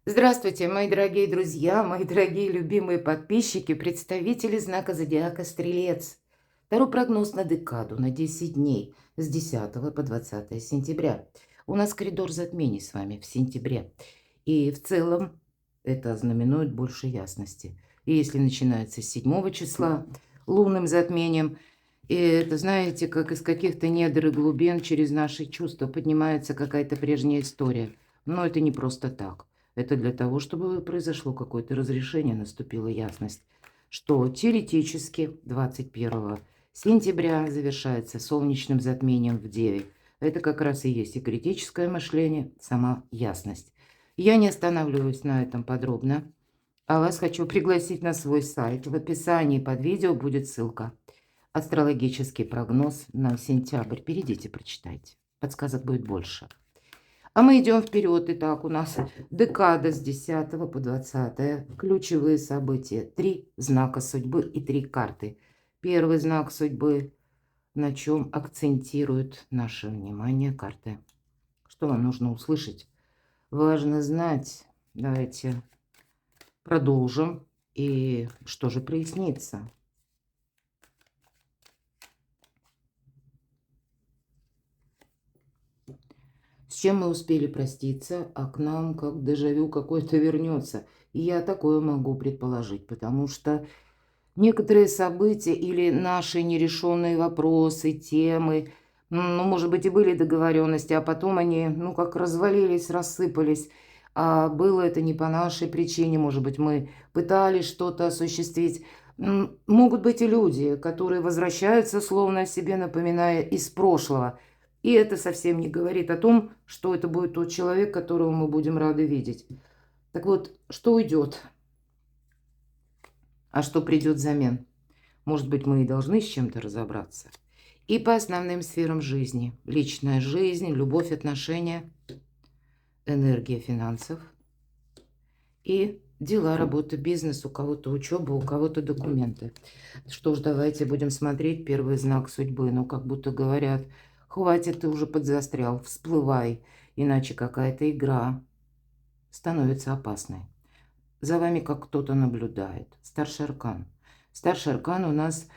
Здравствуйте, мои дорогие друзья, мои дорогие любимые подписчики, представители знака зодиака Стрелец. Второй прогноз на декаду, на 10 дней, с 10 по 20 сентября. У нас коридор затмений с вами в сентябре. И в целом это знаменует больше ясности. И если начинается с 7 числа лунным затмением, и это, знаете, как из каких-то недр и глубин через наши чувства поднимается какая-то прежняя история. Но это не просто так. Это для того, чтобы произошло какое-то разрешение, наступила ясность, что теоретически 21 сентября завершается солнечным затмением в Деве. Это как раз и есть и критическое мышление, сама ясность. Я не останавливаюсь на этом подробно, а вас хочу пригласить на свой сайт. В описании под видео будет ссылка. Астрологический прогноз на сентябрь. Перейдите, прочитайте. Подсказок будет больше. А мы идем вперед. Итак, у нас декада с 10 по 20. Ключевые события. 3 знака судьбы и 3 карты. Первый знак судьбы, на чем акцентирует наше внимание карты. Что вам нужно услышать? Важно знать. Давайте продолжим. И что же прояснится? С чем мы успели проститься, а к нам как дежавю какое-то вернется. И я такое могу предположить, потому что некоторые события или наши нерешенные вопросы, темы, ну, может быть, и были договоренности, а потом они, ну, как развалились, рассыпались. А было это не по нашей причине, может быть, мы пытались что-то осуществить. Могут быть и люди, которые возвращаются, словно о себе напоминая из прошлого. И это совсем не говорит о том, что это будет тот человек, которого мы будем рады видеть. Так вот, что уйдет, а что придет взамен? Может быть, мы и должны с чем-то разобраться. И по основным сферам жизни. Личная жизнь, любовь, отношения, энергия финансов и дела, работа, бизнес, у кого-то учеба, у кого-то документы. Что ж, давайте будем смотреть первый знак судьбы. Ну, как будто говорят, хватит, ты уже подзастрял, всплывай, иначе какая-то игра становится опасной. За вами как кто-то наблюдает. Старший аркан. Старший аркан у нас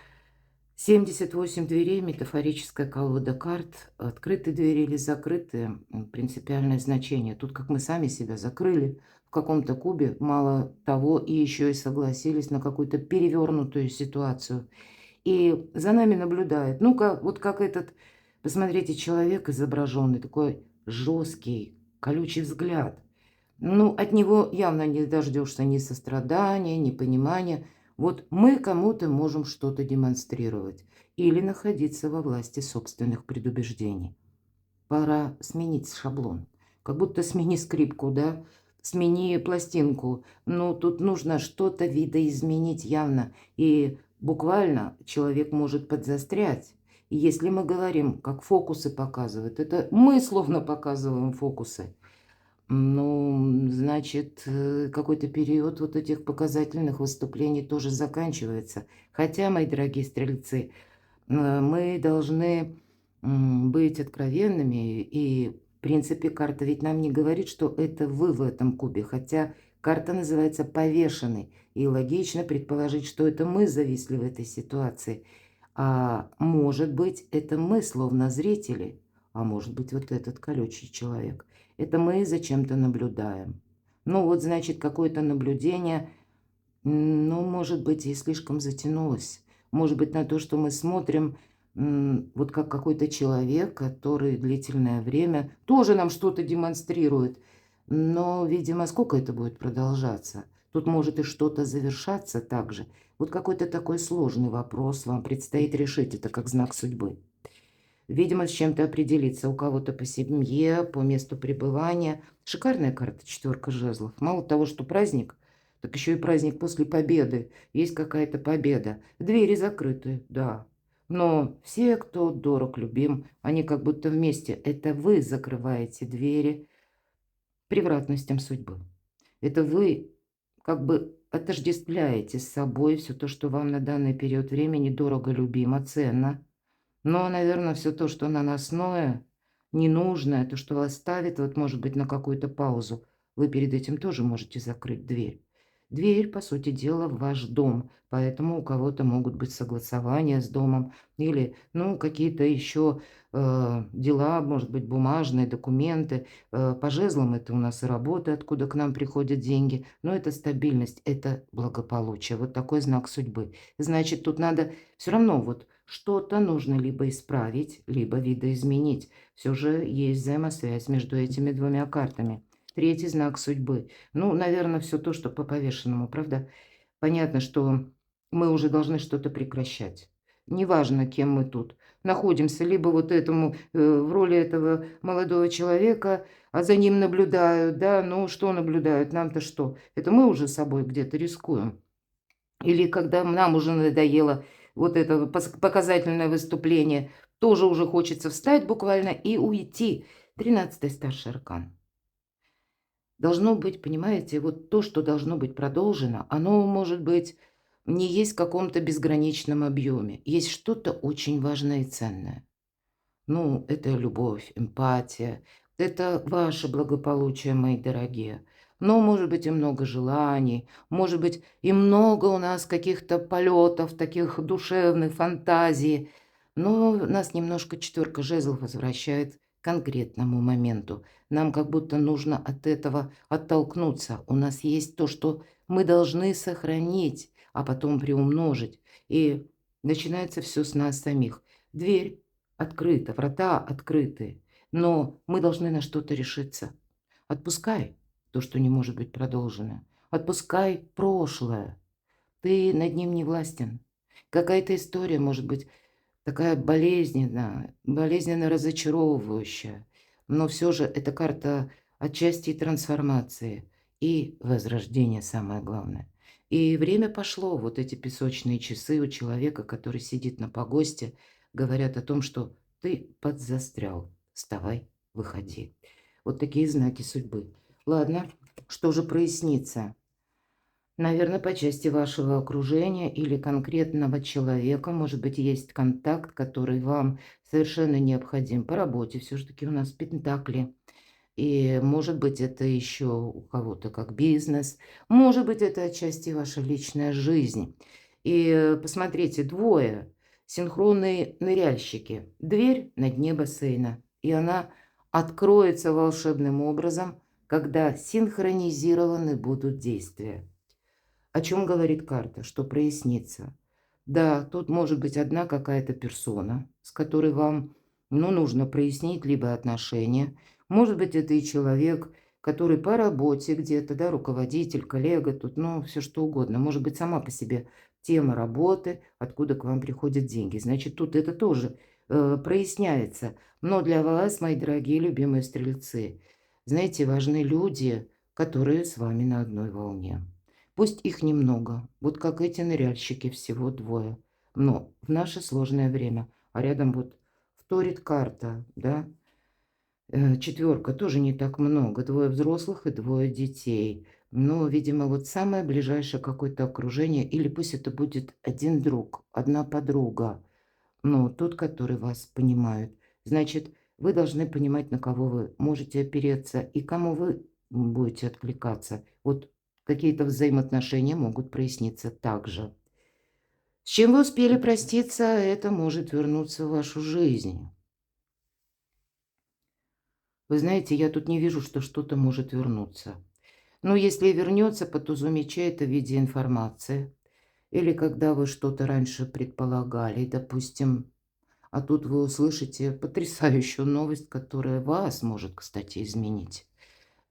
78 дверей, метафорическая колода карт, открытые двери или закрытые, принципиальное значение. Тут как мы сами себя закрыли в каком-то кубе, мало того, и еще и согласились на какую-то перевернутую ситуацию. И за нами наблюдает. Ну-ка, вот как этот, посмотрите, человек изображенный, такой жесткий, колючий взгляд. Ну, от него явно не дождешься ни сострадания, ни понимания. Вот мы кому-то можем что-то демонстрировать или находиться во власти собственных предубеждений. Пора сменить шаблон. Как будто смени скрипку, да? Смени пластинку. Ну, тут нужно что-то видоизменить явно. И буквально человек может подзастрять. И если мы говорим, как фокусы показывают, это мы словно показываем фокусы. Ну, значит, какой-то период вот этих показательных выступлений тоже заканчивается. Хотя, мои дорогие стрельцы, мы должны быть откровенными. И, в принципе, карта ведь нам не говорит, что это вы в этом кубе. Хотя карта называется «повешенный». И логично предположить, что это мы зависли в этой ситуации. А может быть, это мы, словно зрители. А может быть, вот этот колючий человек. Это мы зачем-то наблюдаем. Ну, вот, значит, какое-то наблюдение, ну, может быть, и слишком затянулось. Может быть, на то, что мы смотрим, вот как какой-то человек, который длительное время тоже нам что-то демонстрирует. Но, видимо, сколько это будет продолжаться? Тут может и что-то завершаться также. Вот какой-то такой сложный вопрос вам предстоит решить. Это как знак судьбы. Видимо, с чем-то определиться. У кого-то по семье, по месту пребывания. Шикарная карта, четверка жезлов. Мало того, что праздник, так еще и праздник после победы. Есть какая-то победа. Двери закрыты, да. Но все, кто дорог, любим, они как будто вместе. Это вы закрываете двери превратностям судьбы. Это вы как бы отождествляете с собой все то, что вам на данный период времени дорого, любимо, ценно. Но, наверное, все то, что наносное, ненужное, то, что вас ставит, вот, может быть, на какую-то паузу, вы перед этим тоже можете закрыть дверь. Дверь, по сути дела, в ваш дом, поэтому у кого-то могут быть согласования с домом или, ну, какие-то еще дела, может быть, бумажные, документы. По жезлам это у нас и работа, откуда к нам приходят деньги, но это стабильность, это благополучие, вот такой знак судьбы. Значит, тут надо все равно вот что-то нужно либо исправить, либо видоизменить. Все же есть взаимосвязь между этими двумя картами. Третий знак судьбы. Ну, наверное, все то, что по повешенному, правда? Понятно, что мы уже должны что-то прекращать. Неважно, кем мы тут находимся, либо вот этому, в роли этого молодого человека, а за ним наблюдают, да, ну что наблюдают, нам-то что? Это мы уже собой где-то рискуем. Или когда нам уже надоело вот это показательное выступление, тоже уже хочется встать буквально и уйти. 13-й старший аркан. Должно быть, понимаете, вот то, что должно быть продолжено, оно может быть не есть в каком-то безграничном объеме. Есть что-то очень важное и ценное. Ну, это любовь, эмпатия, это ваше благополучие, мои дорогие. Но может быть и много желаний, может быть и много у нас каких-то полетов, таких душевных фантазий. Но нас немножко четверка жезлов возвращает к конкретному моменту. Нам как будто нужно от этого оттолкнуться. У нас есть то, что мы должны сохранить, а потом приумножить. И начинается все с нас самих. Дверь открыто, врата открыты, но мы должны на что-то решиться. Отпускай то, что не может быть продолжено. Отпускай прошлое. Ты над ним не властен. Какая-то история может быть такая болезненная, болезненно разочаровывающая. Но все же это карта отчасти трансформации и возрождения, самое главное. И время пошло, вот эти песочные часы у человека, который сидит на погосте, говорят о том, что ты подзастрял. Вставай, выходи. Вот такие знаки судьбы. Ладно, что же прояснится? Наверное, по части вашего окружения или конкретного человека, может быть, есть контакт, который вам совершенно необходим по работе. Все-таки у нас пентакли. И, может быть, это еще у кого-то как бизнес. Может быть, это отчасти ваша личная жизнь. И посмотрите, двое. Синхронные ныряльщики. Дверь на дне бассейна. И она откроется волшебным образом, когда синхронизированы будут действия. О чем говорит карта? Что прояснится? Да, тут может быть одна какая-то персона, с которой вам, ну, нужно прояснить либо отношения. Может быть, это и человек, который по работе где-то, да, руководитель, коллега, тут, ну, все что угодно. Может быть, сама по себе тема работы, откуда к вам приходят деньги. Значит, тут это тоже проясняется. Но для вас, мои дорогие любимые стрельцы, знаете, важны люди, которые с вами на одной волне. Пусть их немного, вот как эти ныряльщики, всего двое. Но в наше сложное время, а рядом вот вторит карта, да, четверка, тоже не так много, двое взрослых и двое детей. Но, видимо, вот самое ближайшее какое-то окружение, или пусть это будет один друг, одна подруга, но тот, который вас понимает. Значит, вы должны понимать, на кого вы можете опереться и кому вы будете откликаться. Вот какие-то взаимоотношения могут проясниться также. С чем вы успели проститься, это может вернуться в вашу жизнь. Вы знаете, я тут не вижу, что что-то может вернуться. Но если и вернется, по тузу мечей это в виде информации. Или когда вы что-то раньше предполагали, допустим, а тут вы услышите потрясающую новость, которая вас может, кстати, изменить.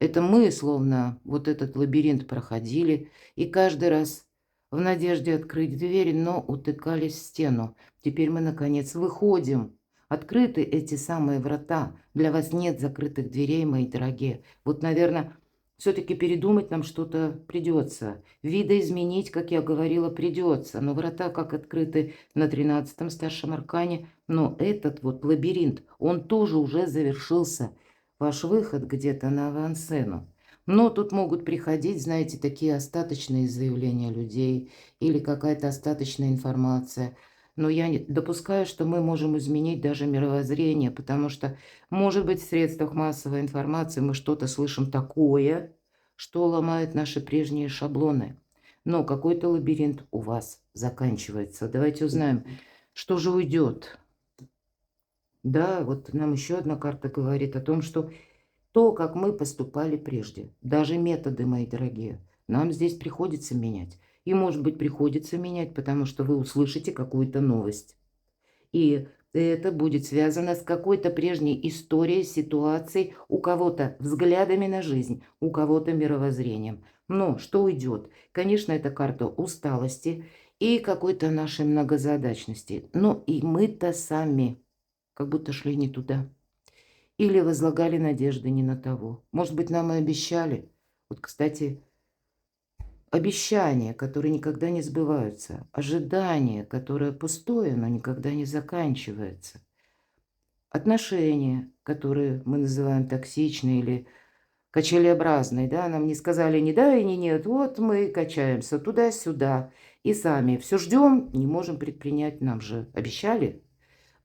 Это мы, словно вот этот лабиринт проходили, и каждый раз в надежде открыть двери, но утыкались в стену. Теперь мы, наконец, выходим. Открыты эти самые врата. Для вас нет закрытых дверей, мои дорогие. Вот, наверное, все-таки передумать нам что-то придется. Видоизменить, как я говорила, придется. Но врата как открыты на 13-м старшем аркане. Но этот вот лабиринт, он тоже уже завершился. Ваш выход где-то на авансцену. Но тут могут приходить, знаете, такие остаточные заявления людей или какая-то остаточная информация. Но я допускаю, что мы можем изменить даже мировоззрение, потому что, может быть, в средствах массовой информации мы что-то слышим такое, что ломает наши прежние шаблоны. Но какой-то лабиринт у вас заканчивается. Давайте узнаем, что же уйдет. Да, вот нам еще одна карта говорит о том, что то, как мы поступали прежде, даже методы, мои дорогие, нам здесь приходится менять. И, может быть, приходится менять, потому что вы услышите какую-то новость. И это будет связано с какой-то прежней историей, ситуацией, у кого-то взглядами на жизнь, у кого-то мировоззрением. Но что уйдет? Конечно, это карта усталости и какой-то нашей многозадачности. Но и мы-то сами как будто шли не туда. Или возлагали надежды не на того. Может быть, нам и обещали. Вот, кстати, обещания, которые никогда не сбываются. Ожидание, которое пустое, но никогда не заканчивается. Отношения, которые мы называем токсичные или качелеобразные, да, нам не сказали ни да и ни нет, вот мы качаемся туда-сюда и сами все ждем, не можем предпринять, нам же обещали.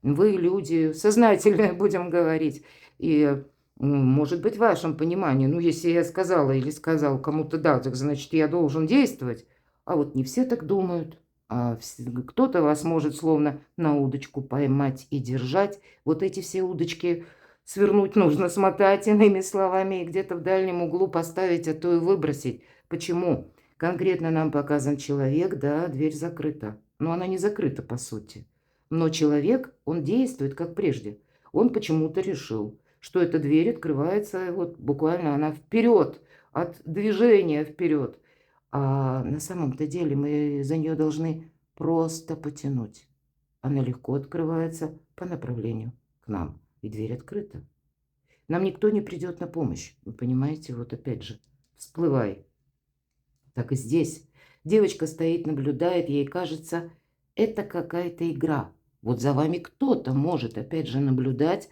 Вы люди сознательные, будем говорить, и, может быть, в вашем понимании, ну, если я сказала или сказал кому-то да, так значит, я должен действовать. А вот не все так думают. Кто-то вас может словно на удочку поймать и держать. Вот эти все удочки свернуть нужно, смотать, иными словами, и где-то в дальнем углу поставить, а то и выбросить. Почему? Конкретно нам показан человек, да, дверь закрыта. Но она не закрыта, по сути. Но человек, он действует как прежде. Он почему-то решил, что эта дверь открывается, вот буквально она вперед, от движения вперед. А на самом-то деле мы за нее должны просто потянуть. Она легко открывается по направлению к нам, и дверь открыта. Нам никто не придет на помощь. Вы понимаете, вот опять же, всплывай. Так и здесь. Девочка стоит, наблюдает, ей кажется, это какая-то игра. Вот за вами кто-то может, опять же, наблюдать.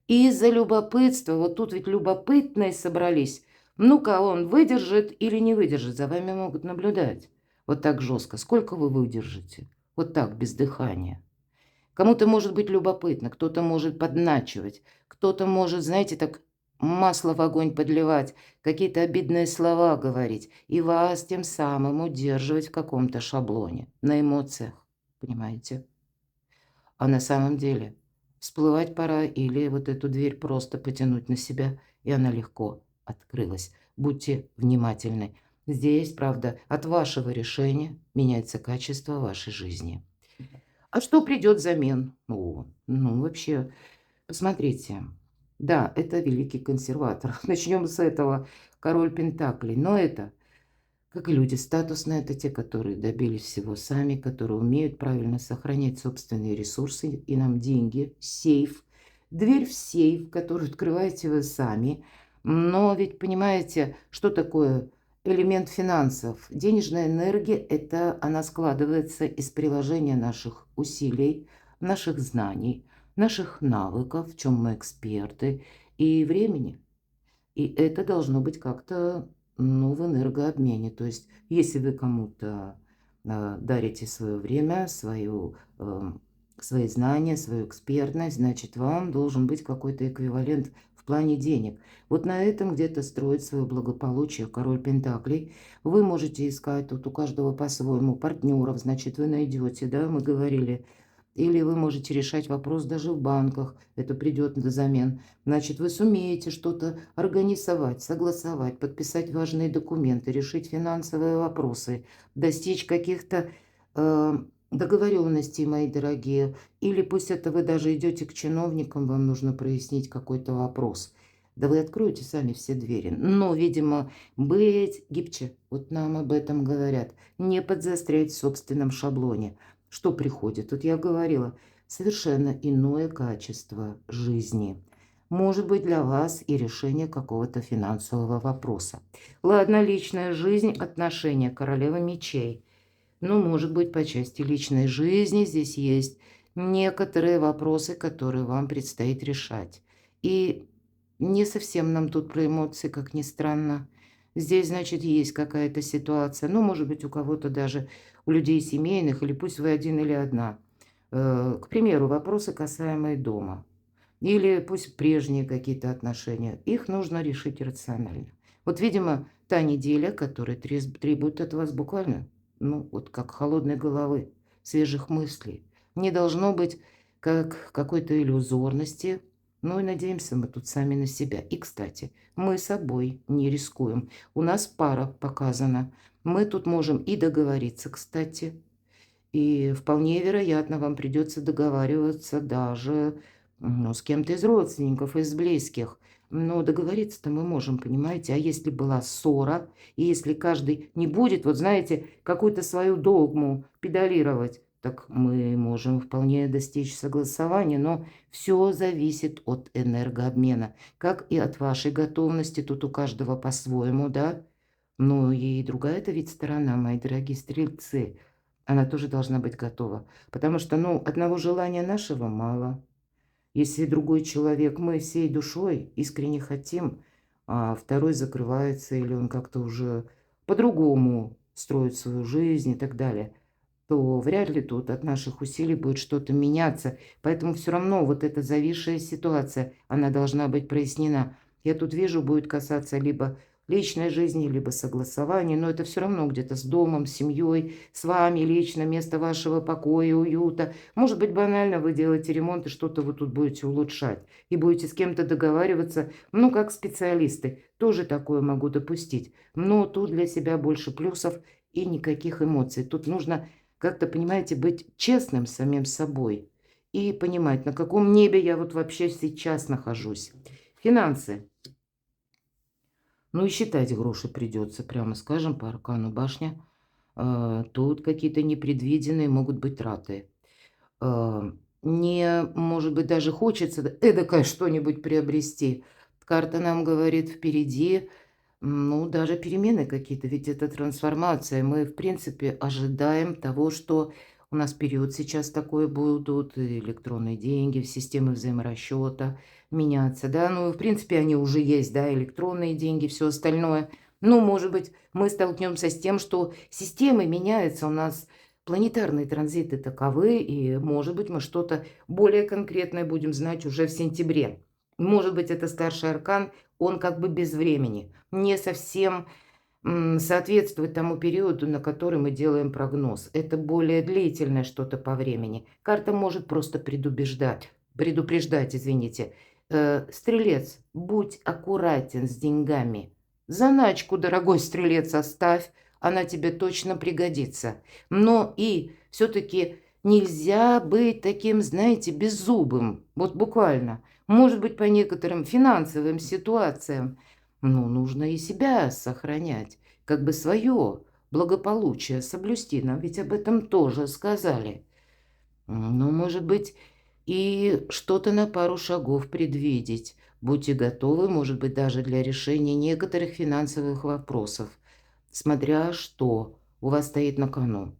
И из-за любопытства, вот тут ведь любопытные собрались. Ну-ка, он выдержит или не выдержит, за вами могут наблюдать. Вот так жестко. Сколько вы выдержите? Вот так, без дыхания. Кому-то может быть любопытно, кто-то может подначивать, кто-то может, знаете, так масло в огонь подливать, какие-то обидные слова говорить и вас тем самым удерживать в каком-то шаблоне, на эмоциях, понимаете? А на самом деле всплывать пора или вот эту дверь просто потянуть на себя, и она легко открылась. Будьте внимательны. Здесь, правда, от вашего решения меняется качество вашей жизни. А что придет взамен? Ну, вообще, посмотрите. Да, это великий консерватор. Начнем с этого. Король Пентаклей. Но это, как и люди статусные, это те, которые добились всего сами, которые умеют правильно сохранять собственные ресурсы и нам деньги, сейф. Дверь в сейф, которую открываете вы сами. Но ведь понимаете, что такое элемент финансов? Денежная энергия – это она складывается из приложения наших усилий, наших знаний, наших навыков, в чем мы эксперты, и времени. И это должно быть как-то, ну, в энергообмене. То есть, если вы кому-то дарите свое время, свои знания, свою экспертность, значит, вам должен быть какой-то эквивалент в плане денег. Вот на этом где-то строит свое благополучие король Пентаклей. Вы можете искать тут у каждого по-своему партнеров, значит, вы найдете, да, мы говорили. Или вы можете решать вопрос даже в банках, это придет взамен. Значит, вы сумеете что-то организовать, согласовать, подписать важные документы, решить финансовые вопросы, достичь каких-то договоренностей, мои дорогие. Или пусть это вы даже идете к чиновникам, вам нужно прояснить какой-то вопрос. Да вы откроете сами все двери. Но, видимо, быть гибче. Вот нам об этом говорят. Не подзастрять в собственном шаблоне. Что приходит? Вот я говорила, совершенно иное качество жизни. Может быть, для вас и решение какого-то финансового вопроса. Ладно, личная жизнь, отношения, королева мечей. Но, может быть, по части личной жизни здесь есть некоторые вопросы, которые вам предстоит решать. И не совсем нам тут про эмоции, как ни странно. Здесь, значит, есть какая-то ситуация. Ну, может быть, у кого-то даже, у людей семейных, или пусть вы один или одна. К примеру, вопросы, касаемые дома. Или пусть прежние какие-то отношения. Их нужно решить рационально. Вот, видимо, та неделя, которая требует от вас буквально, ну, вот как холодной головы, свежих мыслей. Не должно быть как какой-то иллюзорности. Ну и надеемся мы тут сами на себя. И, кстати, мы собой не рискуем. У нас пара показана. Мы тут можем и договориться, кстати. И вполне вероятно, вам придется договариваться даже, ну, с кем-то из родственников, из близких. Но договориться-то мы можем, понимаете? А если была ссора, и если каждый не будет, вот знаете, какую-то свою догму педалировать, так мы можем вполне достичь согласования, но все зависит от энергообмена, как и от вашей готовности, тут у каждого по-своему, да? Ну и другая-то ведь сторона, мои дорогие стрельцы, она тоже должна быть готова. Потому что, ну, одного желания нашего мало. Если другой человек, мы всей душой искренне хотим, а второй закрывается, или он как-то уже по-другому строит свою жизнь и так далее, то вряд ли тут от наших усилий будет что-то меняться. Поэтому все равно вот эта зависшая ситуация, она должна быть прояснена. Я тут вижу, будет касаться либо личной жизни, либо согласования, но это все равно где-то с домом, с семьей, с вами лично, место вашего покоя, уюта. Может быть, банально вы делаете ремонт и что-то вы тут будете улучшать. И будете с кем-то договариваться, ну, как специалисты. Тоже такое могу допустить. Но тут для себя больше плюсов и никаких эмоций. Тут нужно как-то, понимаете, быть честным с самим собой и понимать, на каком небе я вот вообще сейчас нахожусь. Финансы. Ну и считать гроши придется, прямо скажем, по аркану башня. Тут какие-то непредвиденные могут быть траты. Мне, может быть, даже хочется эдакое что-нибудь приобрести. Карта нам говорит впереди, ну, даже перемены какие-то, ведь это трансформация. Мы, в принципе, ожидаем того, что у нас период сейчас такой будут, и электронные деньги, системы взаиморасчета меняться, да. Ну, в принципе, они уже есть, да, электронные деньги, все остальное. Ну, может быть, мы столкнемся с тем, что системы меняются, у нас планетарные транзиты таковы, и, может быть, мы что-то более конкретное будем знать уже в сентябре. Может быть, это старший аркан, он как бы без времени, не совсем соответствует тому периоду, на который мы делаем прогноз. Это более длительное что-то по времени. Карта может просто предупреждать, извините. Стрелец, будь аккуратен с деньгами. Заначку, дорогой стрелец, оставь, она тебе точно пригодится. Но и все-таки нельзя быть таким, знаете, беззубым. Вот буквально. Может быть, по некоторым финансовым ситуациям. Ну, нужно и себя сохранять, как бы свое благополучие соблюсти. Нам ведь об этом тоже сказали. Ну, может быть, и что-то на пару шагов предвидеть. Будьте готовы, может быть, даже для решения некоторых финансовых вопросов, смотря что у вас стоит на кону.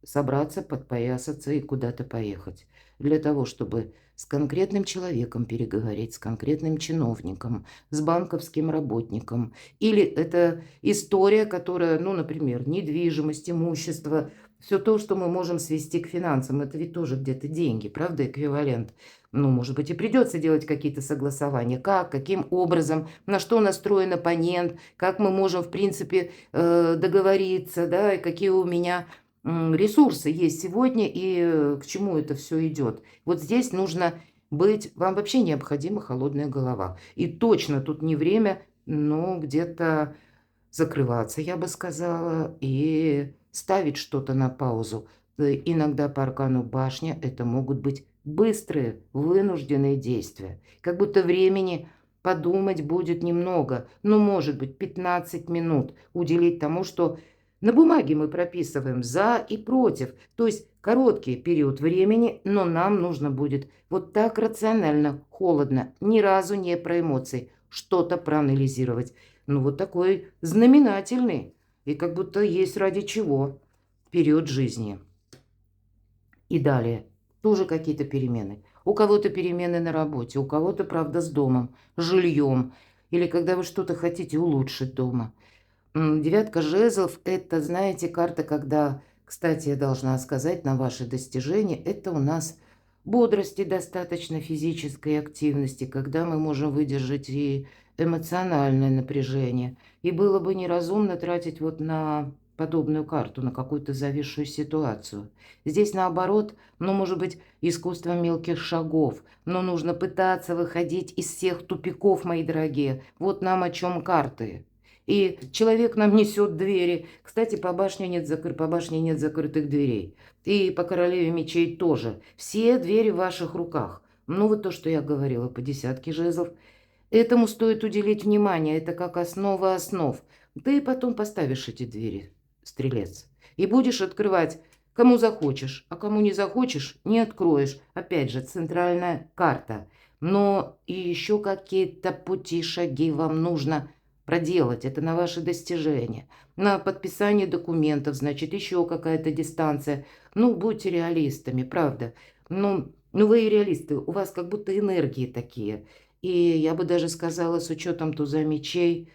Собраться, подпоясаться и куда-то поехать. Для того, чтобы с конкретным человеком переговорить, с конкретным чиновником, с банковским работником. Или это история, которая, ну, например, недвижимость, имущество, все то, что мы можем свести к финансам, это ведь тоже где-то деньги, правда, эквивалент. Ну, может быть, и придется делать какие-то согласования. Как, каким образом, на что настроен оппонент, как мы можем, в принципе, договориться, да, и какие у меня ресурсы есть сегодня и к чему это все идет. Вот здесь нужно быть, вам вообще необходима холодная голова. И точно тут не время, ну, где-то закрываться, я бы сказала, и ставить что-то на паузу. Иногда по аркану башня это могут быть быстрые, вынужденные действия. Как будто времени подумать будет немного, ну, может быть, 15 минут уделить тому, что на бумаге мы прописываем за и против. То есть короткий период времени, но нам нужно будет вот так рационально, холодно, ни разу не про эмоции, что-то проанализировать. Ну, вот такой знаменательный и как будто есть ради чего период жизни. И далее тоже какие-то перемены. У кого-то перемены на работе, у кого-то, правда, с домом, жильем. Или когда вы что-то хотите улучшить дома. Девятка жезлов – это, знаете, карта, когда, кстати, я должна сказать, на ваши достижения, это у нас бодрости достаточно, физической активности, когда мы можем выдержать и эмоциональное напряжение. И было бы неразумно тратить вот на подобную карту, на какую-то зависшую ситуацию. Здесь наоборот, ну, может быть, искусство мелких шагов, но нужно пытаться выходить из всех тупиков, мои дорогие. Вот нам о чем карты. И человек нам несет двери. Кстати, по башне нет закрытых дверей. И по королеве мечей тоже. Все двери в ваших руках. Ну, вот то, что я говорила по десятке жезлов. Этому стоит уделить внимание. Это как основа основ. Ты потом поставишь эти двери, стрелец. И будешь открывать, кому захочешь. А кому не захочешь, не откроешь. Опять же, центральная карта. Но и еще какие-то пути, шаги вам нужно проделать. Это на ваши достижения. На подписание документов, значит, еще какая-то дистанция. Ну, будьте реалистами, правда. Ну, вы и реалисты. У вас как будто энергии такие. И я бы даже сказала, с учетом туза мечей,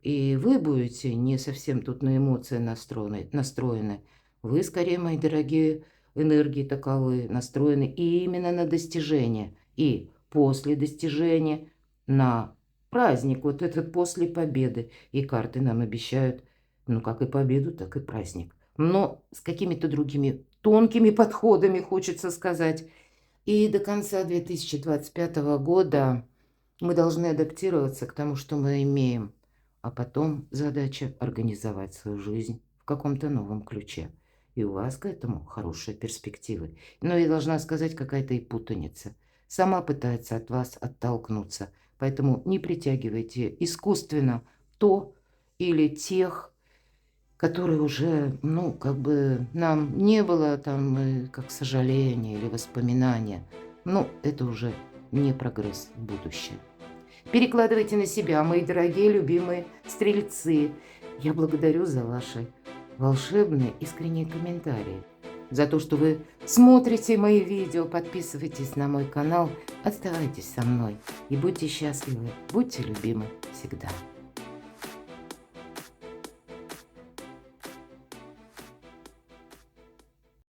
и вы будете не совсем тут на эмоции настроены. Вы, скорее, мои дорогие, энергии таковы настроены и именно на достижение. И после достижения на праздник, вот этот после победы. И карты нам обещают, ну, как и победу, так и праздник. Но с какими-то другими тонкими подходами, хочется сказать. И до конца 2025 года мы должны адаптироваться к тому, что мы имеем. А потом задача организовать свою жизнь в каком-то новом ключе. И у вас к этому хорошие перспективы. Но я должна сказать, какая-то и путаница. Сама пытается от вас оттолкнуться. Поэтому не притягивайте искусственно то или тех, которые уже, ну, как бы нам не было там как сожаление или воспоминания. Ну, это уже не прогресс в будущее. Перекладывайте на себя, мои дорогие, любимые стрельцы. Я благодарю за ваши волшебные, искренние комментарии. За то, что вы смотрите мои видео, подписывайтесь на мой канал, оставайтесь со мной и будьте счастливы, будьте любимы всегда.